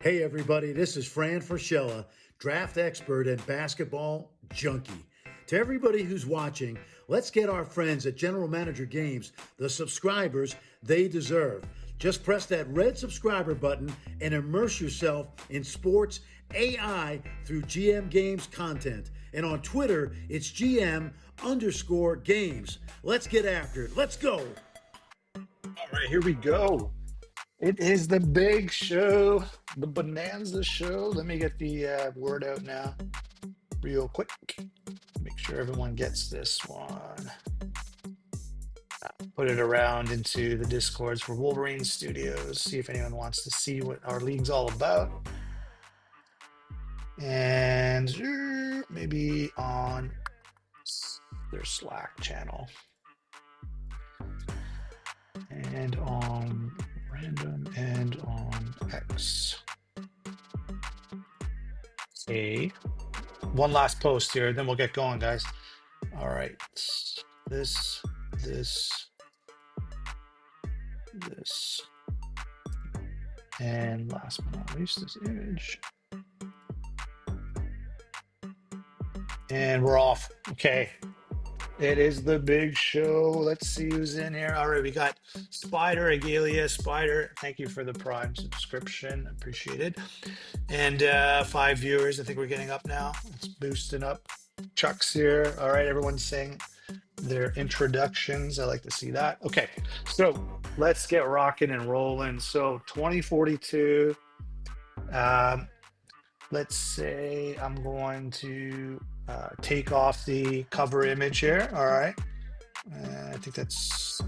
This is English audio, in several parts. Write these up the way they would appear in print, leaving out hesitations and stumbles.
Hey everybody, this is Fran Fraschella, draft expert and basketball junkie. To everybody who's watching, let's get our friends at General Manager Games the subscribers they deserve. Just press that red subscriber button and immerse yourself in sports AI through GM Games content. And on Twitter, it's GM_games. Let's get after it. Let's go. All right, here we go. It is the big show, the Bonanza show. Let me get the word out now real quick. Make sure everyone gets this one. Put it around into the Discords for Wolverine Studios. See if anyone wants to see what our league's all about. And maybe on their Slack channel. And on random and on X. One last post here, then we'll get going, guys. All right. This. And last but not least, this image. And we're off. Okay. It is the big show. Let's see who's in here. All right, we got Spider, Agalia. Spider, thank you for the Prime subscription. Appreciate it. And 5 viewers. I think we're getting up now. It's boosting up. Chuck's here. All right, everyone's saying their introductions. I like to see that. Okay, so let's get rocking and rolling. So 2042. Let's say I'm going to take off the cover image here. All right. I think that's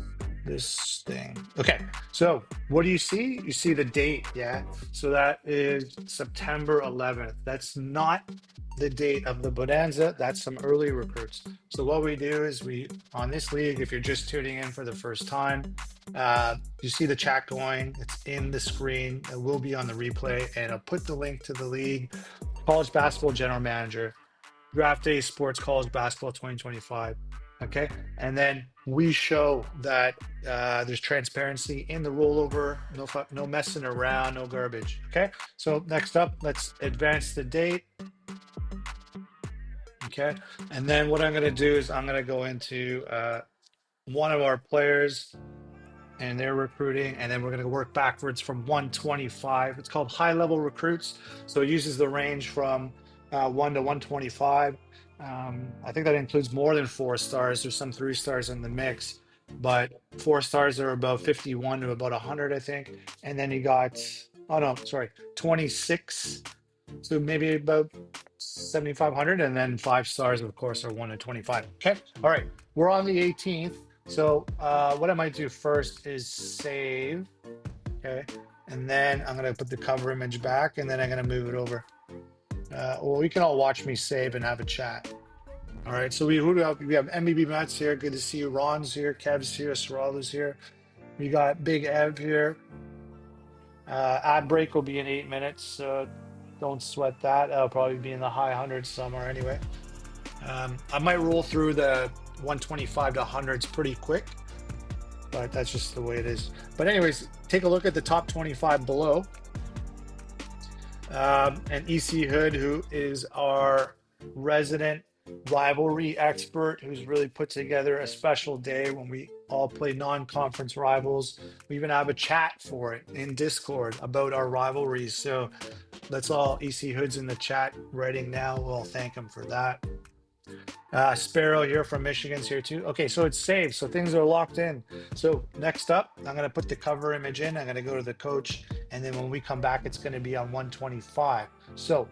this thing. Okay. So what do you see? You see the date. Yeah. So that is September 11th. That's not the date of the Bonanza. That's some early recruits. So what we do is on this league, if you're just tuning in for the first time, you see the chat going. It's in the screen. It will be on the replay, and I'll put the link to the league. College Basketball General Manager, Draft Day Sports College Basketball 2025. Okay, and then we show that there's transparency in the rollover, no messing around, no garbage. Okay, so next up, let's advance the date. Okay, and then what I'm going to do is I'm going to go into one of our players and they're recruiting, and then we're going to work backwards from 125. It's called high level recruits, so it uses the range from 1 to 125. I think that includes more than 4 stars. There's some 3 stars in the mix, but 4 stars are about 51 to about 100, I think. And then you got 26, so maybe about 7,500, and then 5 stars, of course, are 1 to 25. Okay, all right, we're on the 18th. So what I might do first is save, okay, and then I'm gonna put the cover image back, and then I'm gonna move it over. Well, you can all watch me save and have a chat. All right, so we have MBB Mets here. Good to see you. Ron's here, Kev's here, Serraldo's here. We got Big Ev here. Ad break will be in 8 minutes, so don't sweat that. That'll probably be in the high hundreds somewhere anyway. I might roll through the 125 to 100s pretty quick, but that's just the way it is. But anyways, take a look at the top 25 below. And EC Hood, who is our resident rivalry expert, who's really put together a special day when we all play non-conference rivals. We even have a chat for it in Discord about our rivalries. So let's all EC Hood's in the chat writing now. We'll thank him for that. Sparrow here from Michigan's here too. Okay, so it's saved, so things are locked in. So next up, I'm going to put the cover image in. I'm going to go to the coach, and then when we come back, it's going to be on 125. So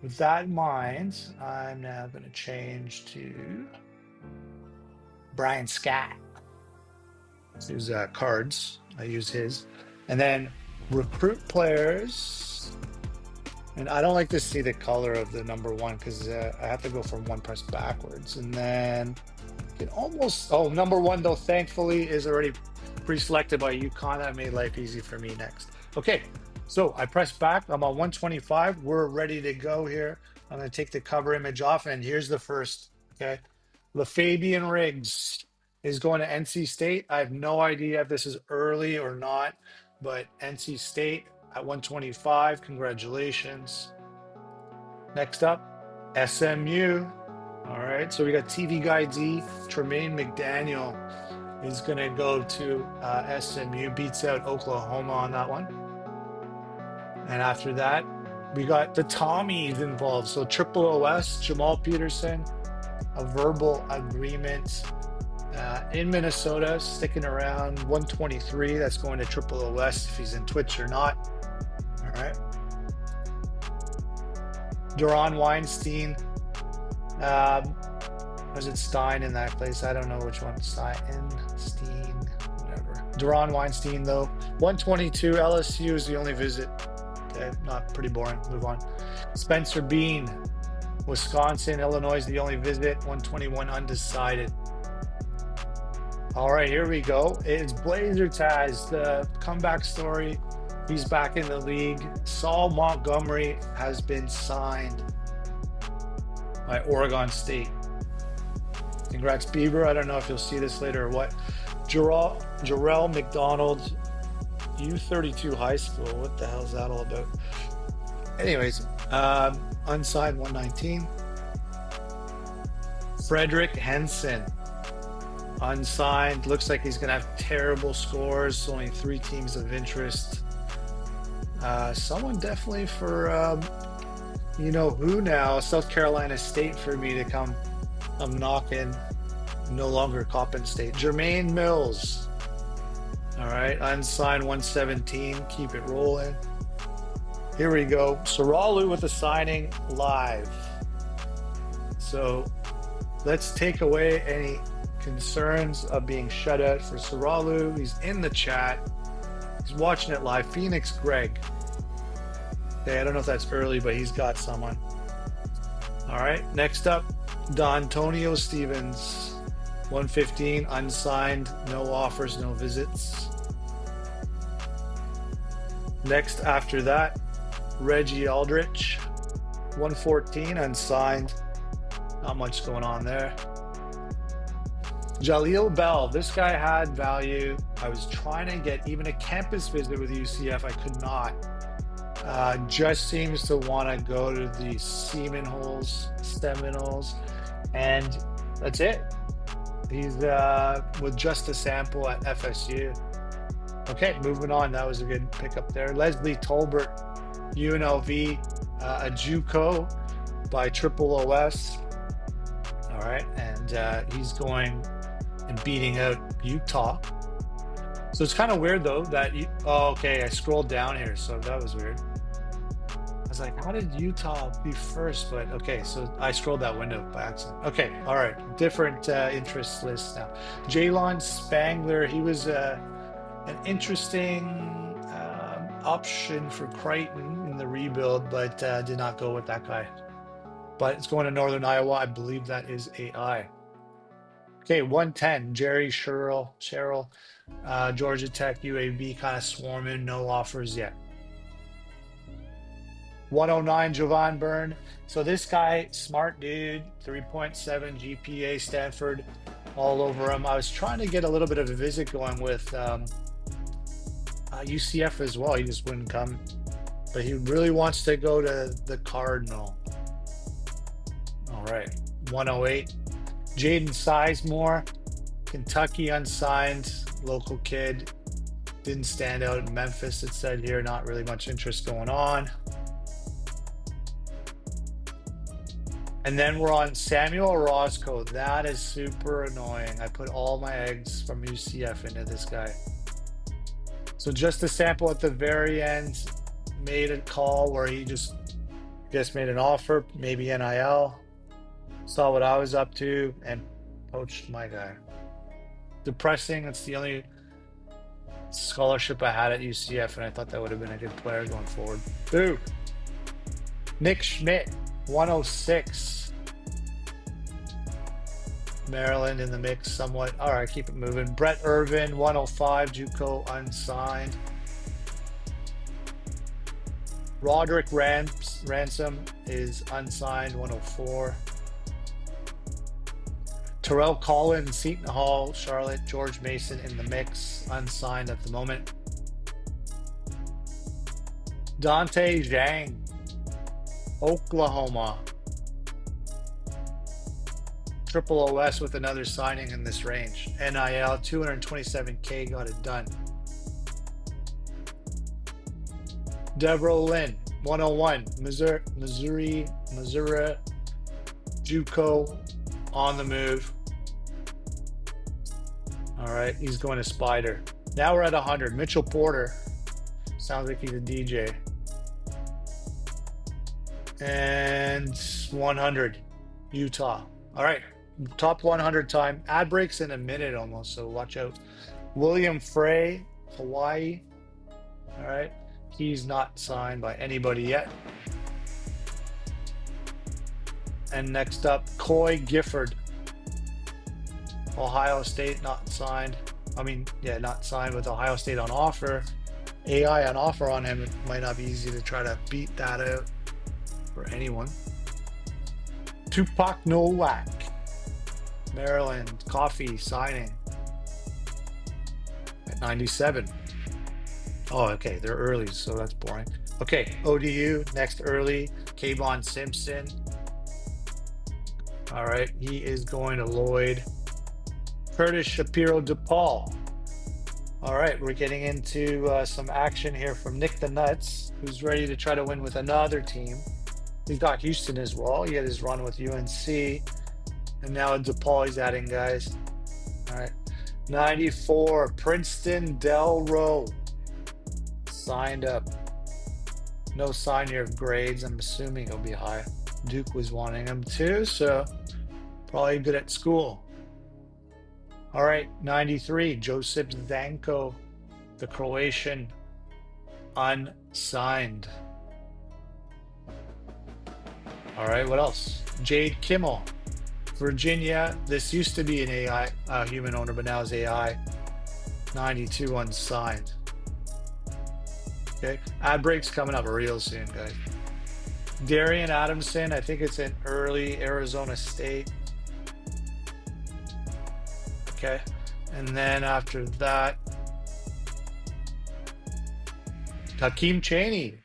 with that in mind, I'm now going to change to Brian Scott. Use cards. I use his, and then recruit players. And I don't like to see the color of the number 1 because I have to go from 1 press backwards. And then it almost, number 1 though, thankfully, is already pre-selected by UConn. That made life easy for me next. Okay, so I press back. I'm on 125. We're ready to go here. I'm going to take the cover image off, and here's the first. Okay, LaFabian Riggs is going to NC State. I have no idea if this is early or not, but NC State. at 125. Congratulations. Next up, SMU. All right, so we got TV Guy D. Tremaine McDaniel is going to go to SMU, beats out Oklahoma on that one. And after that, we got the Tommies involved. So Triple OS, Jamal Peterson, a verbal agreement in Minnesota, sticking around 123. That's going to Triple OS if he's in Twitch or not. All right. Duran Weinstein. Was it Stein in that place? I don't know which one. Stein, whatever. Duran Weinstein, though. 122. LSU is the only visit. Okay, not pretty boring. Move on. Spencer Bean. Wisconsin, Illinois is the only visit. 121 undecided. All right, here we go. It's Blazer Taz, the comeback story. He's back in the league. Saul Montgomery has been signed by Oregon State. Congrats, Bieber. I don't know if you'll see this later or what. Jarrell McDonald, U32 high school. What the hell is that all about? Anyways, unsigned 119. Frederick Henson, unsigned. Looks like he's going to have terrible scores. Only 3 teams of interest. Someone definitely for, you know who now, South Carolina State for me to come. I'm knocking. No longer Coppin State. Jermaine Mills. All right, unsigned 117. Keep it rolling. Here we go. Saralu with a signing live. So let's take away any concerns of being shut out for Saralu. He's in the chat. He's watching it live. Phoenix Greg. Okay, I don't know if that's early, but he's got someone. All right, next up, D'Antonio Stevens. 115, unsigned, no offers, no visits. Next after that, Reggie Aldrich. 114, unsigned. Not much going on there. Jaleel Bell, this guy had value. I was trying to get even a campus visit with UCF. I could not. Just seems to want to go to the Seminoles, and that's it. He's with just a sample at FSU. Okay, moving on. That was a good pickup there. Leslie Tolbert, UNLV, a JUCO by Triple OS. All right, and he's going and beating out Utah. So it's kind of weird though that okay, I scrolled down here, so that was weird. I was like, how did Utah be first? But okay, so I scrolled that window by accident. Okay, all right, different interest list now. Jalon Spangler, he was an interesting option for Crichton in the rebuild, but did not go with that guy. But it's going to Northern Iowa. I believe that is AI. Okay, 110, Jerry Sherrill, Georgia Tech, UAB, kind of swarming, no offers yet. 109, Javon Byrne. So this guy, smart dude, 3.7 GPA, Stanford, all over him. I was trying to get a little bit of a visit going with UCF as well. He just wouldn't come. But he really wants to go to the Cardinal. All right, 108. Jaden Sizemore, Kentucky, unsigned, local kid. Didn't stand out in Memphis, it said here. Not really much interest going on. And then we're on Samuel Roscoe. That is super annoying. I put all my eggs from UCF into this guy. So just a sample at the very end, made a call where he just made an offer, maybe NIL, saw what I was up to, and poached my guy. Depressing. That's the only scholarship I had at UCF, and I thought that would have been a good player going forward. Boo. Nick Schmidt, 106. Maryland in the mix somewhat. All right, keep it moving. Brett Irvin, 105, JUCO, unsigned. Roderick Ransom is unsigned, 104. Terrell Collins, Seton Hall, Charlotte. George Mason in the mix, unsigned at the moment. Dante Zhang, Oklahoma. Triple OS with another signing in this range. NIL, 227K, got it done. Deborah Lynn, 101, Missouri, JUCO, on the move. All right, he's going to Spider. Now we're at 100. Mitchell Porter, sounds like he's a DJ. And 100, Utah. All right, top 100 time. Ad breaks in a minute almost, so watch out. William Frey, Hawaii. All right, he's not signed by anybody yet. And next up, Coy Gifford, Ohio State, not signed. I mean, yeah, not signed with Ohio State on offer. AI on offer on him. It might not be easy to try to beat that out for anyone. Tupac Nowak, Maryland, Coffee, signing at 97. Oh, okay, they're early, so that's boring. Okay, ODU, next early, Kayvon Simpson. All right, he is going to Lloyd. Curtis Shapiro DePaul. All right, we're getting into some action here from Nick the Nuts, who's ready to try to win with another team. He's got Houston as well. He had his run with UNC. And now DePaul, he's adding guys. All right, 94, Princeton Del Roe. Signed up. No sign here of grades. I'm assuming he'll be high. Duke was wanting him too, so probably good at school. All right, 93, Josip Zdanko, the Croatian, unsigned. All right, what else? Jade Kimmel, Virginia. This used to be an AI human owner, but now is AI. 92, unsigned. Okay, ad breaks coming up real soon, guys. Darian Adamson, I think it's in early Arizona State. Okay, and then after that, Hakeem Chaney.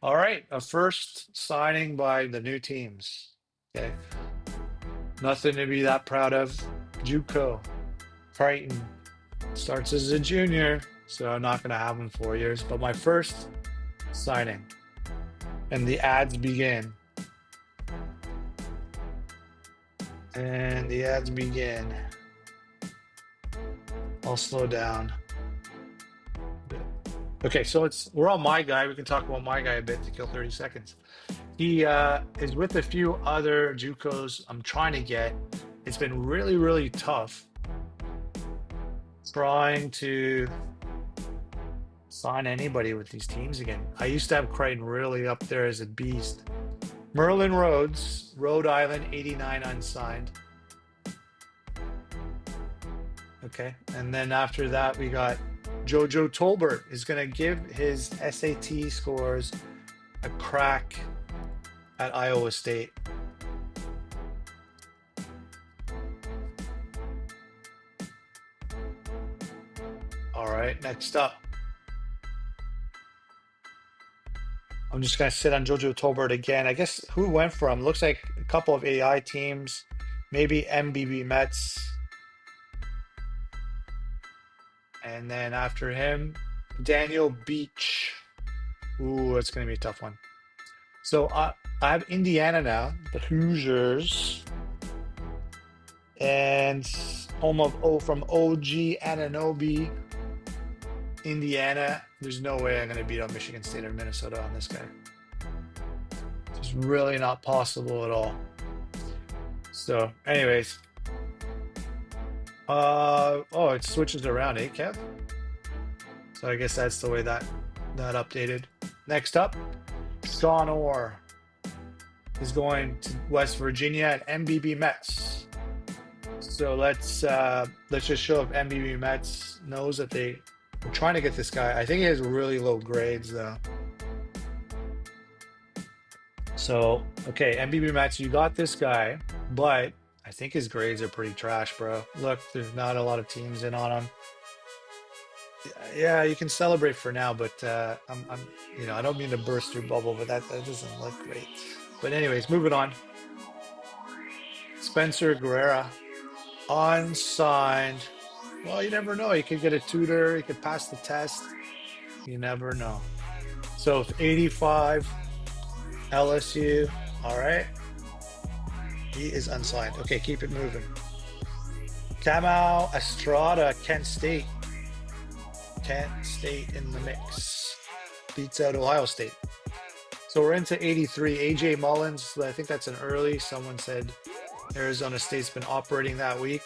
All right, a first signing by the new teams. Okay, nothing to be that proud of. JUCO, Crichton, starts as a junior, so I'm not going to have him 4 years. But my first signing, and the ads begin. And the ads begin. I'll slow down. Okay, so we're on my guy. We can talk about my guy a bit to kill 30 seconds. He is with a few other JUCOs I'm trying to get. It's been really, really tough trying to sign anybody with these teams again. I used to have Crichton really up there as a beast. Merlin Rhodes, Rhode Island, 89, unsigned. Okay, and then after that, we got Jojo Tolbert is going to give his SAT scores a crack at Iowa State. All right, next up. I'm just going to sit on Jojo Tolbert again. I guess who went for him? Looks like a couple of AI teams, maybe MBB Mets. And then after him, Daniel Beach. Ooh, that's going to be a tough one. So I have Indiana now, the Hoosiers. And home of from OG Ananobi, Indiana. There's no way I'm going to beat out Michigan State or Minnesota on this guy. It's really not possible at all. So, anyways. Oh, it switches around, eh, Kev? So I guess that's the way that updated. Next up, Sean Orr is going to West Virginia at MBB Mets. So let's just show if MBB Mets knows that we're trying to get this guy. I think he has really low grades though. So, okay, MBB Mets, you got this guy, but I think his grades are pretty trash, bro. Look, there's not a lot of teams in on him. Yeah, you can celebrate for now, but I don't mean to burst your bubble, but that doesn't look great. But anyways, moving on. Spencer Guerrera, unsigned. Well, you never know. He could get a tutor. He could pass the test. You never know. So 85 LSU. All right. He is unsigned. Okay, keep it moving. Kamau Estrada, Kent State. Kent State in the mix. Beats out Ohio State. So we're into 83. AJ Mullins, I think that's an early. Someone said Arizona State's been operating that week.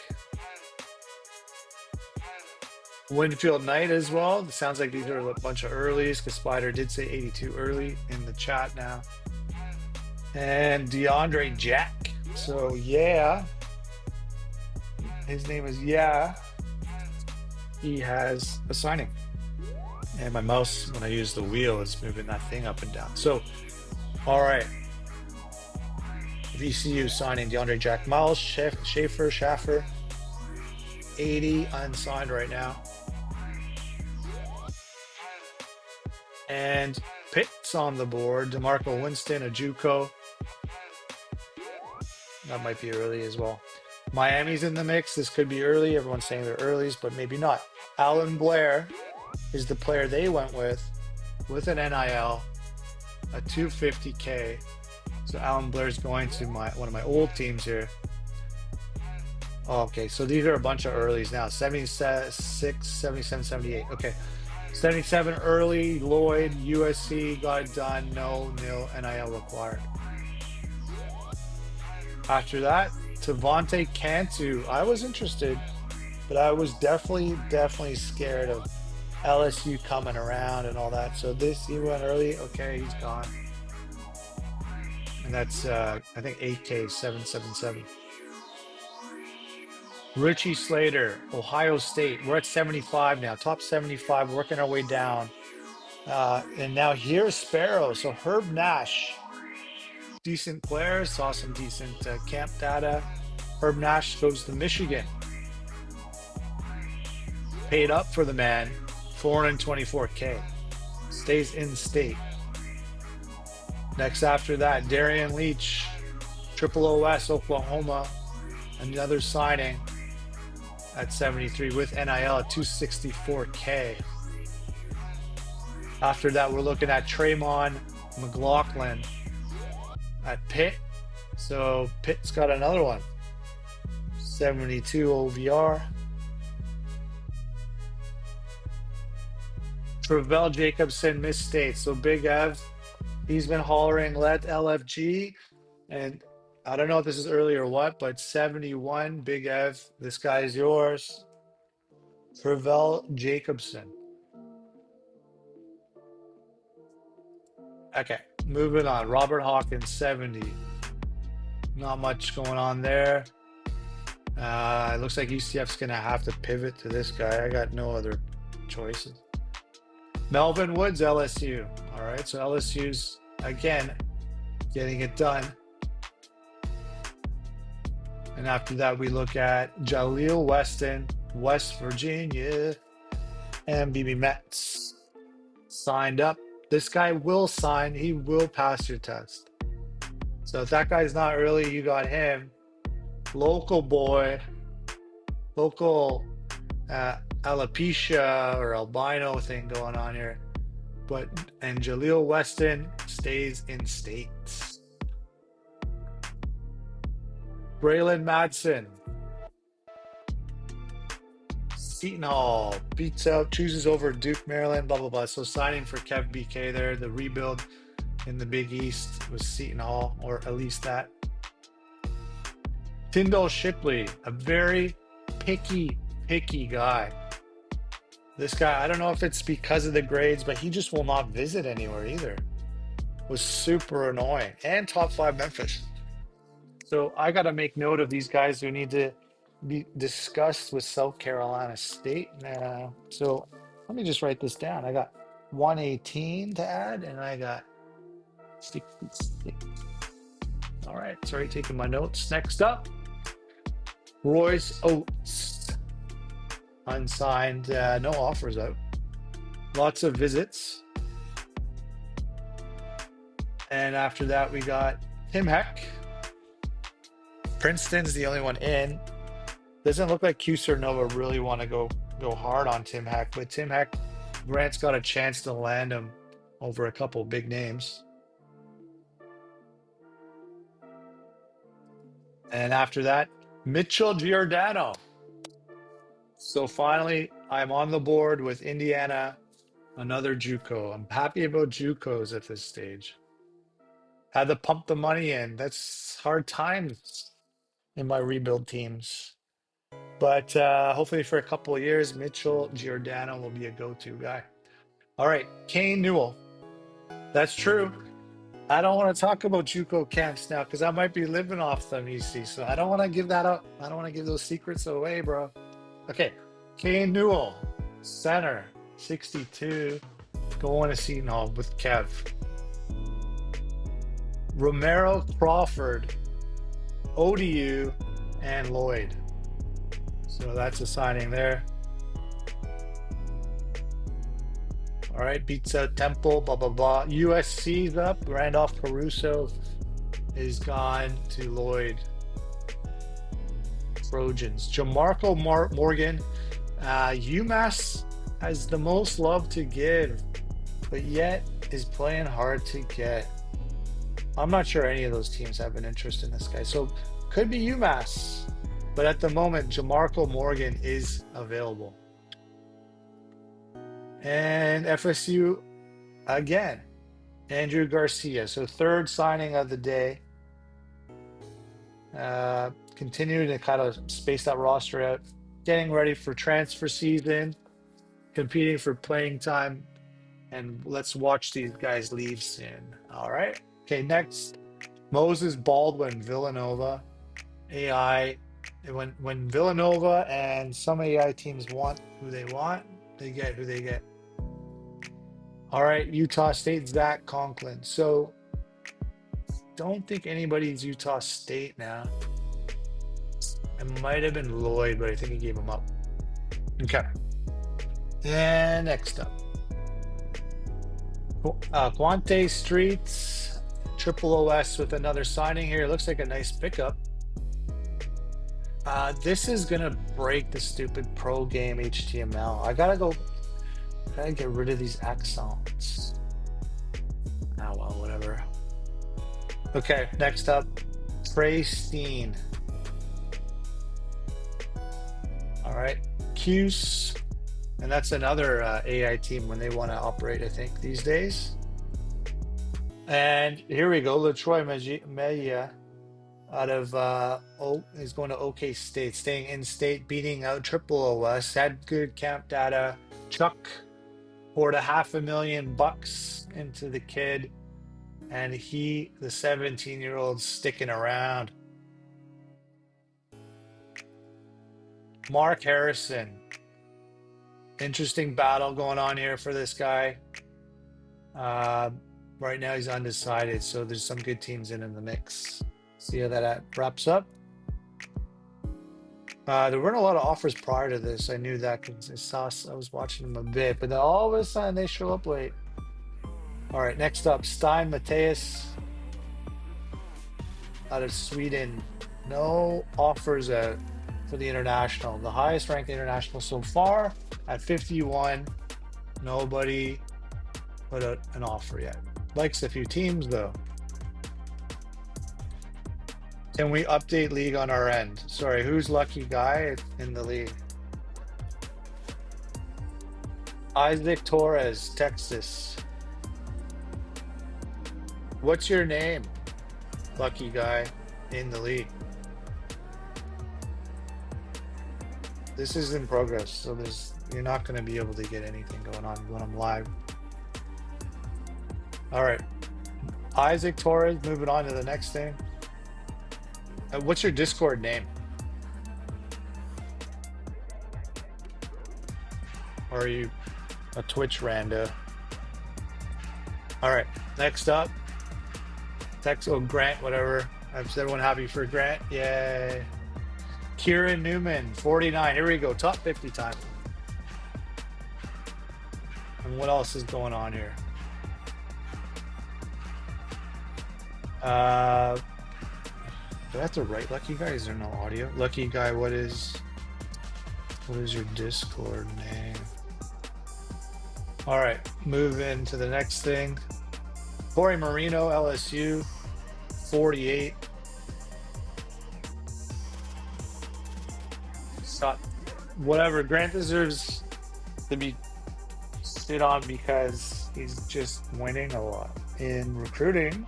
Winfield Knight as well. It sounds like these are a bunch of earlies because Spider did say 82 early in the chat now. And DeAndre Jack. So yeah. His name is Yeah. He has a signing. And my mouse, when I use the wheel, is moving that thing up and down. So, all right. VCU signing DeAndre Jack. Miles Schaffer. 80 unsigned right now. And Pitt's on the board. DeMarco Winston, a JUCO. That might be early as well. Miami's in the mix. This could be early. Everyone's saying they're earlies, but maybe not. Alan Blair is the player they went with an NIL, a 250K. So Alan Blair's going to one of my old teams here. Okay, so these are a bunch of earlies now. 76, 77, 78. Okay. 77 early, Lloyd, USC, got it done. No NIL required. After that, Tavante Cantu. I was interested, but I was definitely scared of LSU coming around and all that. So he went early. Okay, he's gone. And that's, I think, 8K, 777. Richie Slater, Ohio State. We're at 75 now. Top 75, working our way down. And now here's Sparrow. So Herb Nash. Decent player. Saw some decent camp data. Herb Nash goes to Michigan. Paid up for the man. 424K. Stays in state. Next after that, Darian Leach. Triple OS, Oklahoma. Another signing at 73 with NIL at 264K. After that, we're looking at Tremon McLaughlin at Pitt. So Pitt's got another one. 72 OVR. Travell Jacobson, Miss State. So Big Ev, he's been hollering, let LFG. And I don't know if this is early or what, but 71, Big Ev, this guy is yours. Travell Jacobson. Okay, moving on. Robert Hawkins, 70. Not much going on there. It looks like UCF's going to have to pivot to this guy. I got no other choices. Melvin Woods, LSU. All right, so LSU's, again, getting it done. And after that, we look at Jaleel Weston, West Virginia, and BB Metz. Signed up. This guy will sign. He will pass your test. So if that guy's not early, you got him. Local boy, local alopecia or albino thing going on here. And Jaleel Weston stays in state. Braylon Madsen. Seton Hall beats out, chooses over Duke, Maryland, blah, blah, blah. So signing for Kev BK there, the rebuild in the Big East was Seton Hall, or at least that. Tyndall Shipley, a very picky guy. This guy, I don't know if it's because of the grades, but he just will not visit anywhere either. Was super annoying. And top 5 Memphis. So I got to make note of these guys who need to be discussed with South Carolina State now. So let me just write this down. I got 118 to add, and I got 66. All right, sorry, taking my notes. Next up, Royce Oates. Unsigned, no offers out. Lots of visits. And after that, we got Tim Heck. Princeton's the only one in. Doesn't look like Q Nova really want to go hard on Tim Heck, but Tim Heck, Grant's got a chance to land him over a couple big names. And after that, Mitchell Giordano. So finally, I'm on the board with Indiana, another JUCO. I'm happy about JUCOs at this stage. Had to pump the money in. That's hard times in my rebuild teams. But hopefully for a couple of years, Mitchell Giordano will be a go-to guy. All right, Kane Newell. That's true. I don't want to talk about JUCO camps now because I might be living off them, EC. So I don't want to give that up. I don't want to give those secrets away, bro. Okay, Kane Newell, center, 62, going to Seton Hall with Kev. Romero Crawford, ODU, and Lloyd. So that's a signing there. All right, beats out Temple, blah, blah, blah. USC's up. Randolph Caruso is gone to Lloyd. Trojans. Jamarco Morgan. UMass has the most love to give, but yet is playing hard to get. I'm not sure any of those teams have an interest in this guy. So could be UMass, but at the moment, Jamarco Morgan is available. And FSU again, Andrew Garcia. So third signing of the day. Continuing to kind of space that roster out, getting ready for transfer season, competing for playing time, and let's watch these guys leave soon. All right. Okay, next, Moses Baldwin, Villanova, AI. When Villanova and some AI teams want who they want, they get who they get. All right, Utah State, Zach Conklin. So don't think anybody's Utah State now. It might have been Lloyd, but I think he gave him up. Okay. And next up, Quante Streets, Triple OS with another signing here. Looks like a nice pickup. This is gonna break the stupid pro game HTML. I gotta get rid of these accents. Oh well, whatever. Okay, next up, Trey Steen. All right, Cuse, and that's another AI team when they want to operate, I think, these days. And here we go, LaTroy Meya out of he's going to OK State, staying in state, beating out Triple OS. Had good camp data. Chuck poured $500,000 into the kid, and the 17-year-old, sticking around. Mark Harrison. Interesting battle going on here for this guy. Right now he's undecided, so there's some good teams in the mix. See how that wraps up. There weren't a lot of offers prior to this. I knew that because I was watching them a bit, but then all of a sudden they show up late. All right, next up, Stein Mateus out of Sweden. No offers out for the international. The highest ranked international so far at 51. Nobody put out an offer yet. Likes a few teams though. Can we update league on our end? Sorry, who's lucky guy in the league? Isaac Torres, Texas. What's your name, lucky guy in the league? This is in progress, so you're not going to be able to get anything going on when I'm live. All right, Isaac Torres, moving on to the next thing. What's your Discord name? Or are you a Twitch rando? All right, next up, Grant, whatever. Is everyone happy for Grant? Yay. Kieran Newman, 49. Here we go, top 50 time. And what else is going on here? Do I have to write Lucky Guy? Is there no audio? Lucky Guy, what is your Discord name? All right, move into the next thing. Corey Marino, LSU, 48. Scott, whatever. Grant deserves to be sit on because he's just winning a lot in recruiting.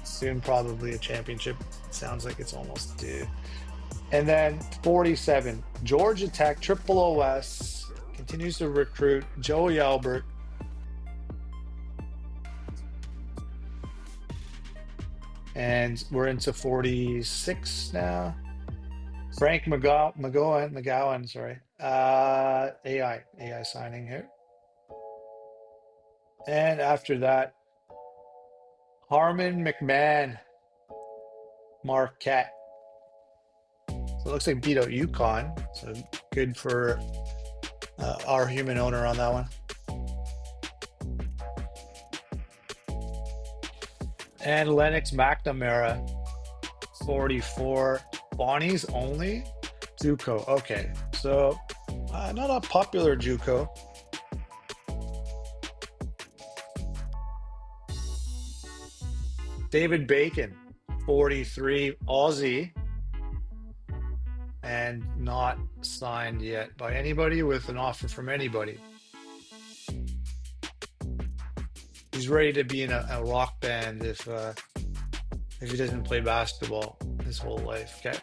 Soon, probably a championship. Sounds like it's almost due. And then 47, Georgia Tech, Triple OS, continues to recruit Joey Albert. And we're into 46 now. Frank McGowan, sorry. AI signing here. And after that, Harmon McMahon, Marquette. So it looks like beat out UConn. So good for our human owner on that one. And Lennox McNamara, 44. Bonnie's only? JUCO. Okay. So not a popular JUCO. David Bacon, 43. Aussie. And not signed yet by anybody with an offer from anybody. He's ready to be in a rock band if he doesn't play basketball his whole life. Okay.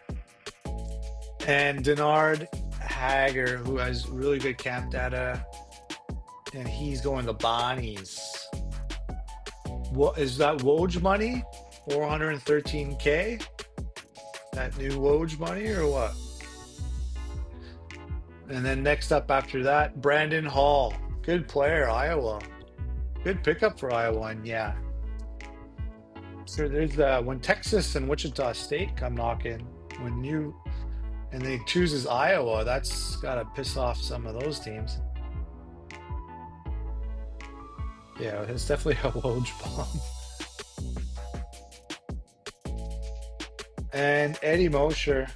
And Denard Hager, who has really good camp data, and he's going to Bonnies. What is that? Woj money? 413K? That new Woj money or what? And then next up after that, Brandon Hall. Good player, Iowa. Good pickup for Iowa, and yeah. So there's when Texas and Wichita State come knocking, and they chooses Iowa, that's gotta piss off some of those teams. Yeah, it's definitely a Woj bomb. And Eddie Mosher,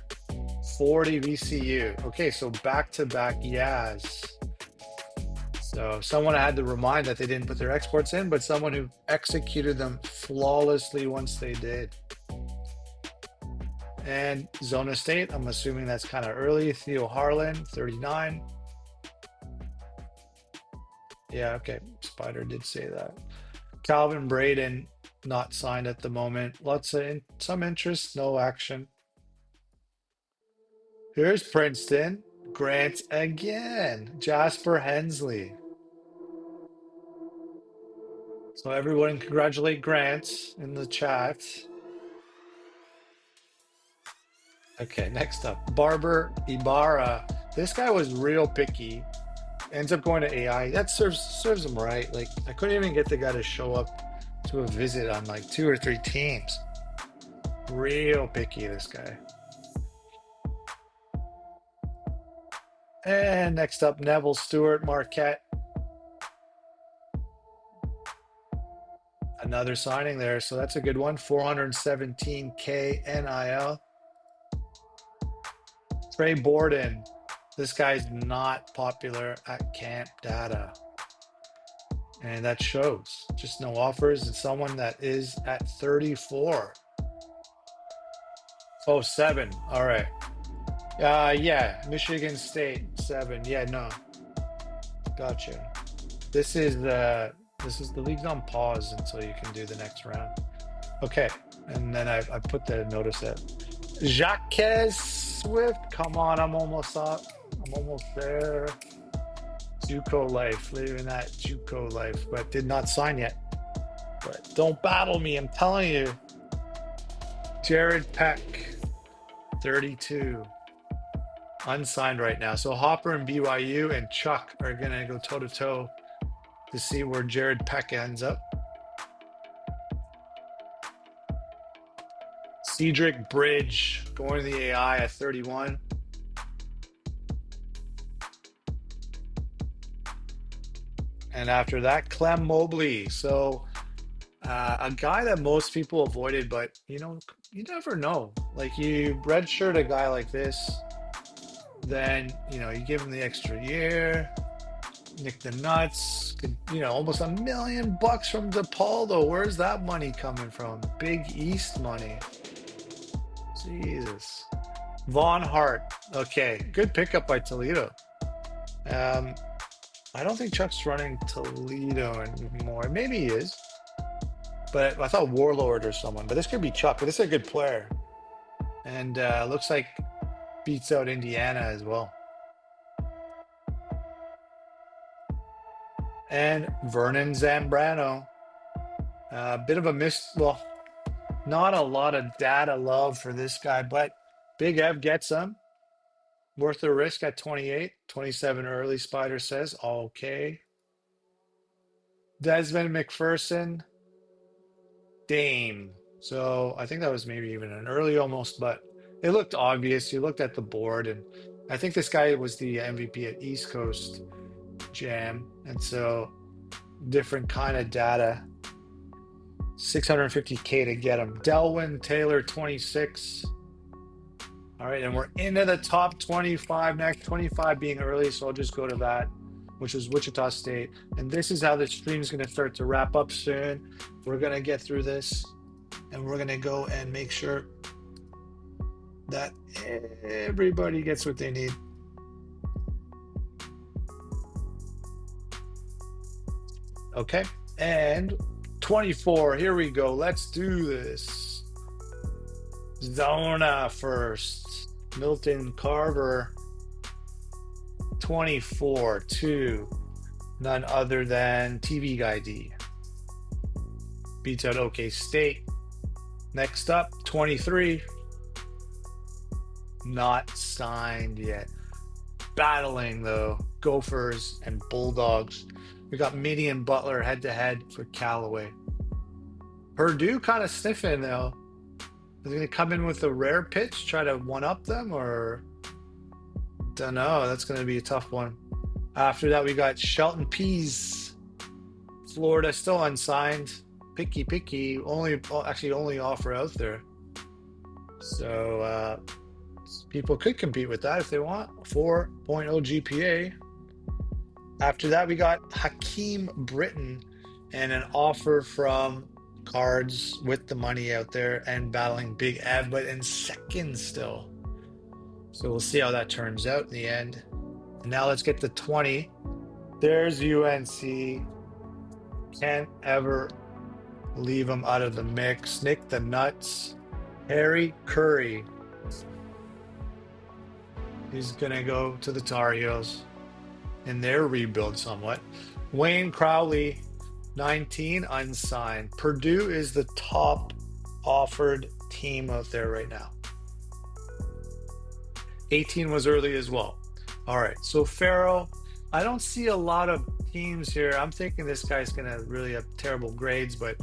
40 VCU. Okay, so back-to-back Yaz. So someone I had to remind that they didn't put their exports in, but someone who executed them flawlessly once they did. And Zona State, I'm assuming that's kind of early. Theo Harlan, 39. Yeah, okay. Spider did say that. Calvin Braden, not signed at the moment. Lots of some interest, no action. Here's Princeton. Grant again. Jasper Hensley. So everyone congratulate Grant in the chat. Okay, next up. Barber Ibarra. This guy was real picky. Ends up going to AI. That serves him right. Like, I couldn't even get the guy to show up to a visit on like 2 or 3 teams. Real picky, this guy. And next up, Neville Stewart, Marquette. Another signing there, so that's a good one. 417K NIL. Trey Borden. This guy's not popular at camp data. And that shows. Just no offers, and someone that is at 34. Oh, 7. All right. Yeah, Michigan State, 7. Yeah, no. Gotcha. This is the league's on pause until you can do the next round. Okay, and then I put the notice that Jacques Swift. Come on, I'm almost up. I'm almost there. JUCO life, living that JUCO life, but did not sign yet. But don't battle me, I'm telling you. Jared Peck, 32. Unsigned right now. So Hopper and BYU and Chuck are going to go toe-to-toe to see where Jared Peck ends up. Cedric Bridge going to the AI at 31. And after that, Clem Mobley. So a guy that most people avoided, but you never know. Like you redshirt a guy like this, then you give him the extra year. Nick the Nuts, almost $1 million from DePaul though. Where's that money coming from? Big East money. Jesus. Von Hart. Okay, good pickup by Toledo. I don't think Chuck's running Toledo anymore. Maybe he is. But I thought Warlord or someone. But this could be Chuck. But this is a good player. And looks like beats out Indiana as well. And Vernon Zambrano. A bit of a well, not a lot of data love for this guy, but Big Ev gets him. Worth the risk at 28. 27 early, Spider says. Okay. Desmond McPherson. Dame. So I think that was maybe even an early almost, but it looked obvious. You looked at the board, and I think this guy was the MVP at East Coast Jam. And so different kind of data. 650K to get him. Delwyn Taylor, 26. All right, and we're into the top 25 next. 25 being early, so I'll just go to that, which is Wichita State. And this is how the stream's going to start to wrap up soon. We're going to get through this, and we're going to go and make sure that everybody gets what they need. Okay, and 24, here we go. Let's do this. Zona first. Milton Carver. 24 to none other than TV Guy D. Beats out OK State. Next up, 23. Not signed yet. Battling though, Gophers and Bulldogs. We got Mini and Butler head to head for Callaway. Purdue kind of sniffing though. Is he going to come in with a rare pitch, try to one-up them, or don't know. That's going to be a tough one. After that, we got Shelton Pease, Florida, still unsigned. Picky. Only offer out there. So people could compete with that if they want. 4.0 GPA. After that, we got Hakeem Britton and an offer from Cards with the money out there and battling Big Ev, but in second still. So we'll see how that turns out in the end. And now let's get to 20. There's UNC. Can't ever leave them out of the mix. Nick the Nuts. Harry Curry. He's going to go to the Tar Heels in their rebuild somewhat. Wayne Crowley. 19 unsigned. Purdue is the top offered team out there right now. 18 was early as well. All right, so Farrell, I don't see a lot of teams here. I'm thinking this guy's going to really have terrible grades, but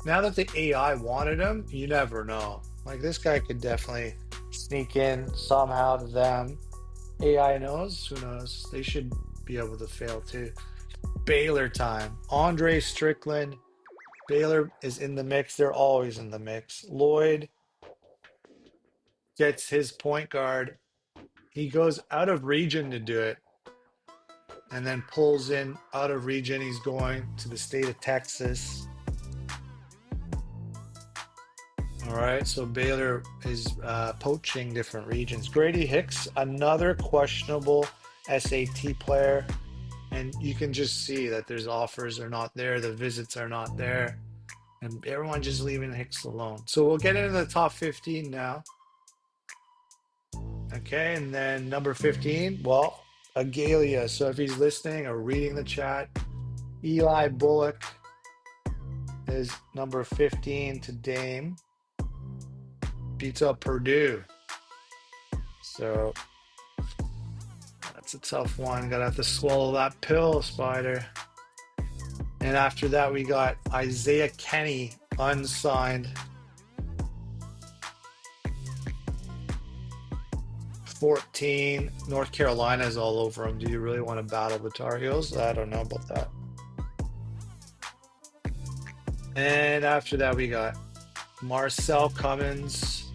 now that the AI wanted him, you never know. Like this guy could definitely sneak in somehow to them. AI knows, who knows? They should be able to fail too. Baylor time. Andre Strickland. Baylor is in the mix. They're always in the mix. Lloyd gets his point guard. He goes out of region to do it and then pulls in out of region. He's going to the state of Texas. All right, so Baylor is poaching different regions. Grady Hicks, another questionable SAT player. And you can just see that there's offers are not there. The visits are not there. And everyone just leaving Hicks alone. So we'll get into the top 15 now. Okay, and then number 15, well, Agalia. So if he's listening or reading the chat, Eli Bullock is number 15 to Dame. Beats up Purdue. So that's a tough one. Gotta have to swallow that pill, Spider. And after that, we got Isaiah Kenny, unsigned. 14. North Carolina is all over him. Do you really want to battle the Tar Heels? I don't know about that. And after that, we got Marcel Cummins.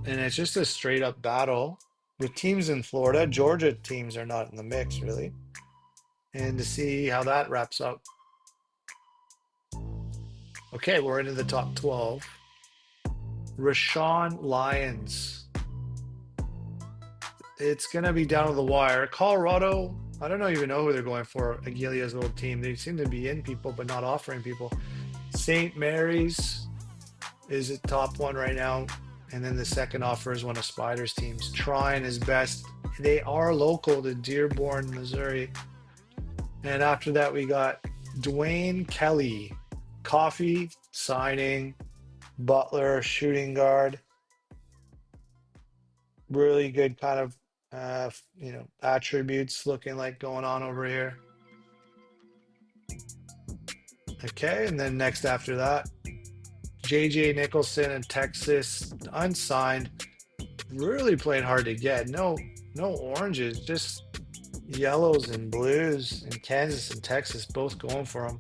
And it's just a straight up battle with teams in Florida. Georgia teams are not in the mix, really. And to see how that wraps up. Okay, we're into the top 12. Rashawn Lyons. It's going to be down to the wire. Colorado, I don't even know who they're going for. Aguilia's little team. They seem to be in people, but not offering people. St. Mary's is a top one right now. And then the second offer is one of Spider's teams, trying his best. They are local to Dearborn, Missouri. And after that, we got Dwayne Kelly, Coffee, signing, Butler, shooting guard. Really good kind of, attributes looking like going on over here. Okay, and then next after that, JJ Nicholson in Texas, unsigned, really playing hard to get. No oranges, just yellows and blues. And Kansas and Texas both going for him,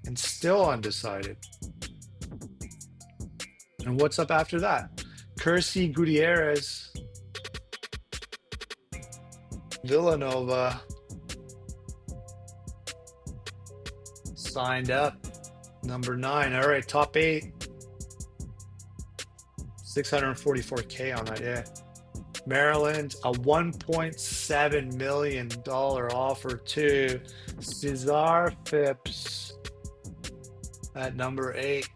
and still undecided. And what's up after that? Kersey Gutierrez, Villanova, signed up. Number 9. All right, top 8. 644K on that, yeah. Maryland, a $1.7 million offer to Cesar Phipps at number 8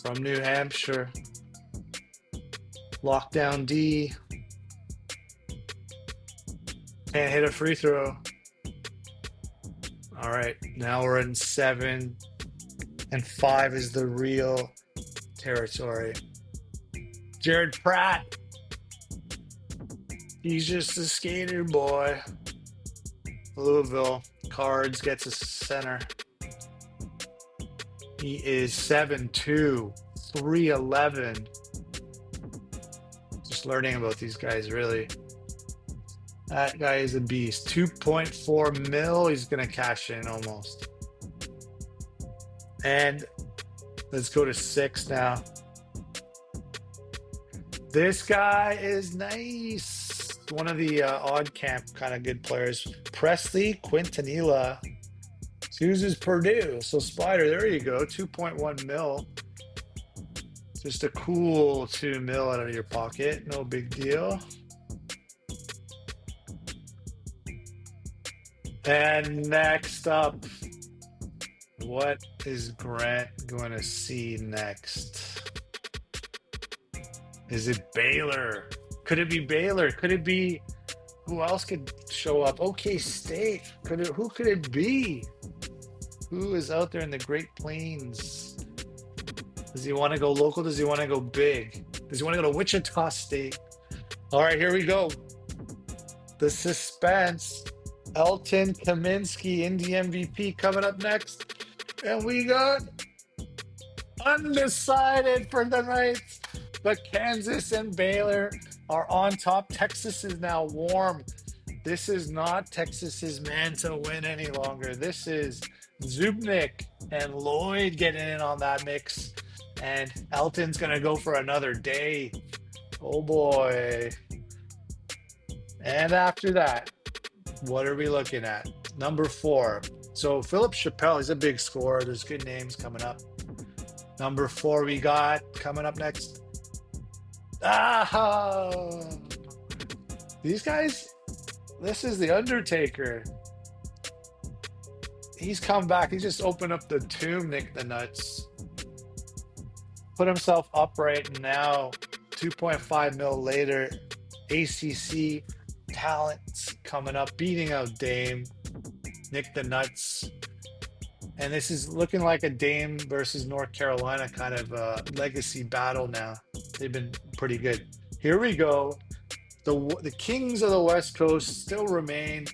from New Hampshire. Lockdown D. Can't hit a free throw. All right, now we're in 7. And 5 is the real territory. Jared Pratt. He's just a skater boy. Louisville. Cards gets a center. He is 7'2", 311. Just learning about these guys, really. That guy is a beast. 2.4 mil. He's going to cash in almost. And let's go to 6 now. This guy is nice. One of the odd camp kind of good players. Presley Quintanilla. Chooses Purdue. So Spider, there you go. 2.1 mil. Just a cool 2 mil out of your pocket. No big deal. And next up, what is Grant going to see next? Is it Baylor? Could it be Baylor? Could it be, who else could show up? OK State. Who could it be? Who is out there in the Great Plains? Does he want to go local? Does he want to go big? Does he want to go to Wichita State? All right, here we go. The suspense. Elton Kaminsky, Indy MVP, coming up next. And we got undecided for the night. But Kansas and Baylor are on top. Texas is now warm. This is not Texas's man to win any longer. This is Zubnik and Lloyd getting in on that mix. And Elton's going to go for another day. Oh, boy. And after that, what are we looking at? Number 4. So Philip Chappelle, he's a big scorer. There's good names coming up. Number 4 we got coming up next. These guys, this is The Undertaker. He's come back. He just opened up the tomb, Nick the Nuts. Put himself upright, and now 2.5 mil later, ACC talents coming up, beating out Dame, Nick the Nuts. And this is looking like a Dame versus North Carolina kind of legacy battle now. They've been pretty good. Here we go. The kings of the West Coast still remain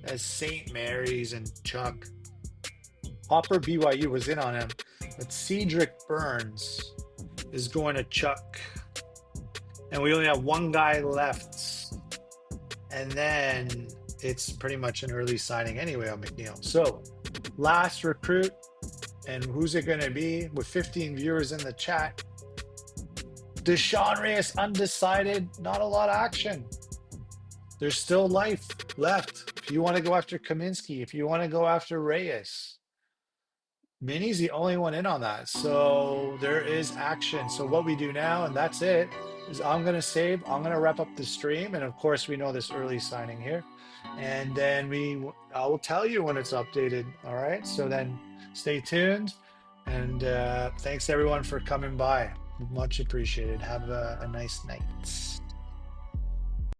as St. Mary's and Chuck. Hopper BYU was in on him, but Cedric Burns is going to Chuck. And we only have one guy left. And then it's pretty much an early signing anyway on McNeil. So last recruit, And who's it going to be? With 15 viewers in the chat. Deshaun Reyes undecided. Not a lot of action. There's still life left. If you want to go after Kaminsky, if you want to go after Reyes, Minnie's the only one in on that. So there is action. So what we do now, and that's it, is I'm going to save. I'm going to wrap up the stream. And of course, we know this early signing here. And then I will tell you when it's updated. All right. So then stay tuned. And thanks everyone for coming by. Much appreciated. Have a nice night.